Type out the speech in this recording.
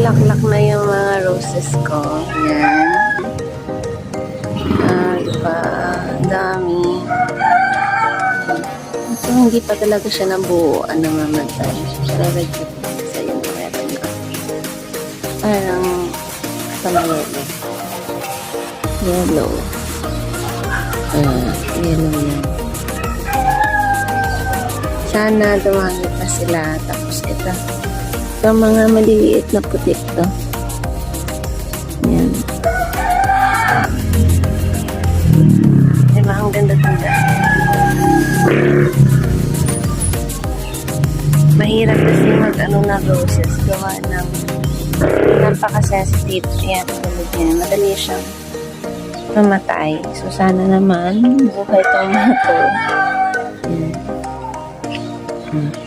Bumulaklak na yung mga roses ko. Yan. Diba? Ang dami. Ito, hindi pa talaga siya nabuo. Namamatay. Pero medyo sa yun. Meron na. Parang yellow. Yellow. Yellow yan. Sana dumami pa sila. Tapos ito mga maliliit na putik to. Yan. Diba? Ang ganda-ganda. Mahirap kasi mag-ano na roses. Gawa ng napaka-sensitive. Ayan. Madali siyang mamatay. So, sana naman buhay itong mga to. Yan.